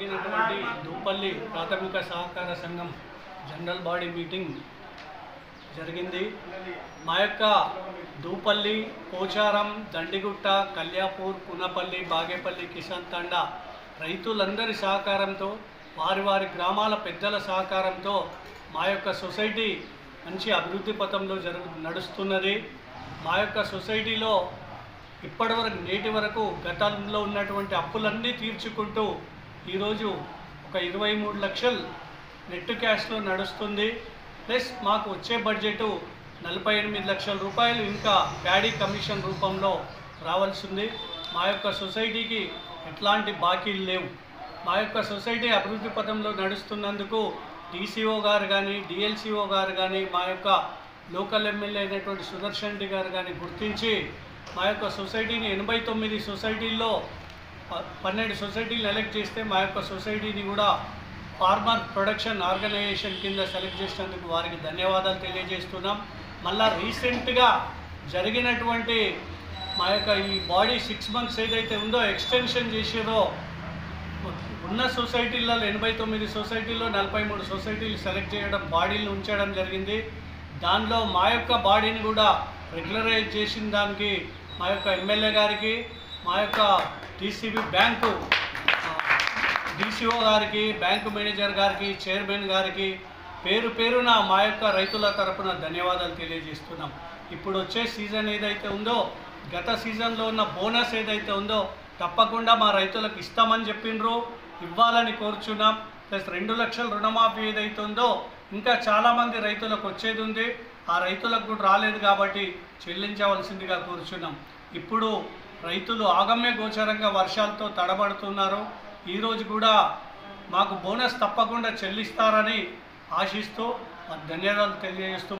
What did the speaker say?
జరిగినటువంటి దూపల్లి ప్రాథమిక సహకార సంఘం జనరల్ బాడీ మీటింగ్ జరిగింది. మా యొక్క దూపల్లి, పోచారం, దండిగుట్ట, కల్యాపూర్, కునపల్లి, బాగేపల్లి, కిసాన్ తండా రైతులందరి సహకారంతో, వారి వారి గ్రామాల పెద్దల సహకారంతో మా యొక్క సొసైటీ మంచి అభివృద్ధి పథంలో నడుస్తున్నది. మా యొక్క సొసైటీలో ఇప్పటివరకు నేటి వరకు గతంలో ఉన్నటువంటి అప్పులన్నీ తీర్చుకుంటూ ఈరోజు ఒక 23 లక్షలు నెట్ క్యాష్లో నడుస్తుంది. ప్లస్ మాకు వచ్చే బడ్జెటు 48 లక్షల రూపాయలు ఇంకా ప్యాడీ కమిషన్ రూపంలో రావాల్సింది. మా యొక్క సొసైటీకి ఎట్లాంటి బాకీలు లేవు. మా యొక్క సొసైటీ అభివృద్ధి పథంలో నడుస్తున్నందుకు డీసీఓ గారు కానీ, డిఎల్సీఓ గారు కానీ, మా యొక్క లోకల్ ఎమ్మెల్యే అయినటువంటి సుదర్శన్ రెడ్డి గారు కానీ గుర్తించి మా యొక్క సొసైటీని 89 సొసైటీల్లో 12 సొసైటీలు ఎలెక్ట్ చేస్తే మా యొక్క సొసైటీని కూడా ఫార్మర్ ప్రొడక్షన్ ఆర్గనైజేషన్ కింద సెలెక్ట్ చేసినందుకు వారికి ధన్యవాదాలు తెలియజేస్తున్నాం. మళ్ళా రీసెంట్గా జరిగినటువంటి మా యొక్క ఈ బాడీ 6 మంత్స్ ఏదైతే ఉందో ఎక్స్టెన్షన్ చేసారో, ఉన్న సొసైటీలలో 89 సొసైటీల్లో 43 సొసైటీలు సెలెక్ట్ చేయడం, బాడీలు ఉంచడం జరిగింది. దానిలో మా యొక్క బాడీని కూడా రెగ్యులరైజ్ చేసిన దానికి మా యొక్క ఎమ్మెల్యే గారికి, మా యొక్క టీసీబీ బ్యాంకు డీసీఓ గారికి, బ్యాంకు మేనేజర్ గారికి, చైర్మన్ గారికి పేరు పేరున మా యొక్క రైతుల తరపున ధన్యవాదాలు తెలియజేస్తున్నాం. ఇప్పుడు వచ్చే సీజన్ ఏదైతే ఉందో, గత సీజన్లో ఉన్న బోనస్ ఏదైతే ఉందో తప్పకుండా మా రైతులకు ఇస్తామని చెప్పిండ్రు, ఇవ్వాలని కోరుచున్నాం. ప్లస్ 2 లక్షల రుణమాఫీ ఏదైతే ఉందో ఇంకా చాలామంది రైతులకు వచ్చేది ఉంది. ఆ రైతులకు కూడా రాలేదు కాబట్టి చెల్లించవలసిందిగా కోరుచున్నాం. ఇప్పుడు రైతులు ఆగమ్య గోచరంగా వర్షాలతో తడబడుతున్నారు. ఈరోజు కూడా మాకు బోనస్ తప్పకుండా చెల్లిస్తారని ఆశిస్తూ ధన్యవాదాలు తెలియజేస్తూ